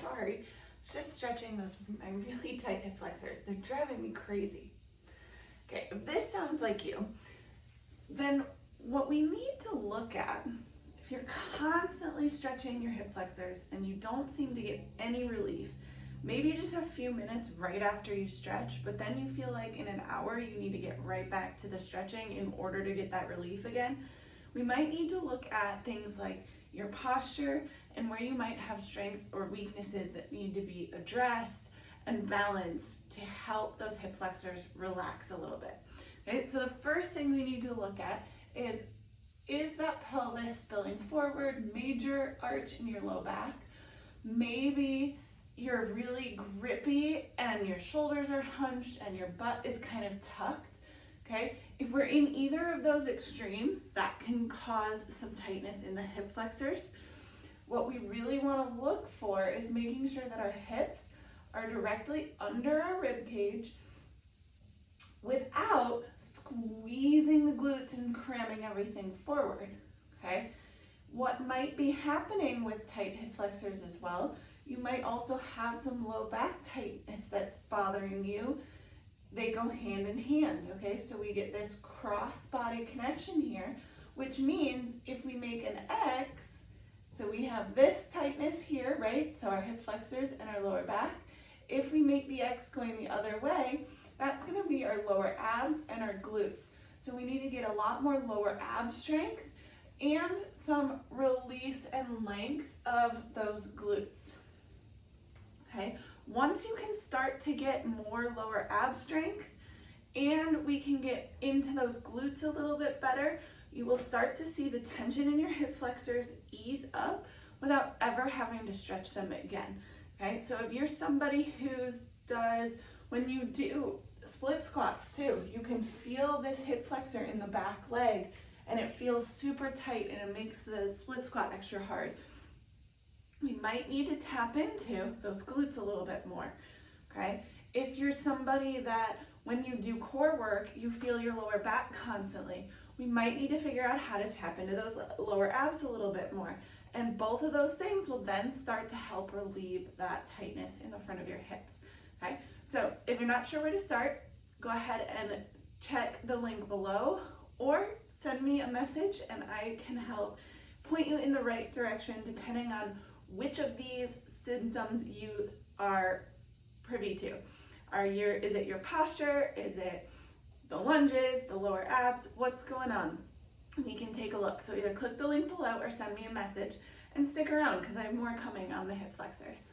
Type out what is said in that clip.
sorry. It's just stretching my really tight hip flexors. They're driving me crazy. Okay, if this sounds like you, then what we need to look at, if you're constantly stretching your hip flexors and you don't seem to get any relief, maybe just a few minutes right after you stretch, but then you feel like in an hour you need to get right back to the stretching in order to get that relief again, we might need to look at things like your posture and where you might have strengths or weaknesses that need to be addressed and balanced to help those hip flexors relax a little bit. Okay, so the first thing we need to look at is that pelvis spilling forward, major arch in your low back? Maybe you're really grippy and your shoulders are hunched and your butt is kind of tucked. Okay, if we're in either of those extremes, that can cause some tightness in the hip flexors. What we really want to look for is making sure that our hips are directly under our rib cage without squeezing the glutes and cramming everything forward. Okay, what might be happening with tight hip flexors as well, you might also have some low back tightness that's bothering you. They go hand in hand, okay? So we get this cross body connection here, which means if we make an X, so we have this tightness here, right? So our hip flexors and our lower back. If we make the X going the other way, that's gonna be our lower abs and our glutes. So we need to get a lot more lower ab strength and some release and length of those glutes, okay? Once you can start to get more lower ab strength and we can get into those glutes a little bit better, you will start to see the tension in your hip flexors ease up without ever having to stretch them again. Okay, so if you're somebody when you do split squats too, you can feel this hip flexor in the back leg and it feels super tight and it makes the split squat extra hard. We might need to tap into those glutes a little bit more, okay? If you're somebody that when you do core work, you feel your lower back constantly, we might need to figure out how to tap into those lower abs a little bit more. And both of those things will then start to help relieve that tightness in the front of your hips, okay? So if you're not sure where to start, go ahead and check the link below or send me a message and I can help point you in the right direction depending on which of these symptoms you are privy to. Is it your posture? Is it the lunges, the lower abs? What's going on? We can take a look. So either click the link below or send me a message and stick around because I have more coming on the hip flexors.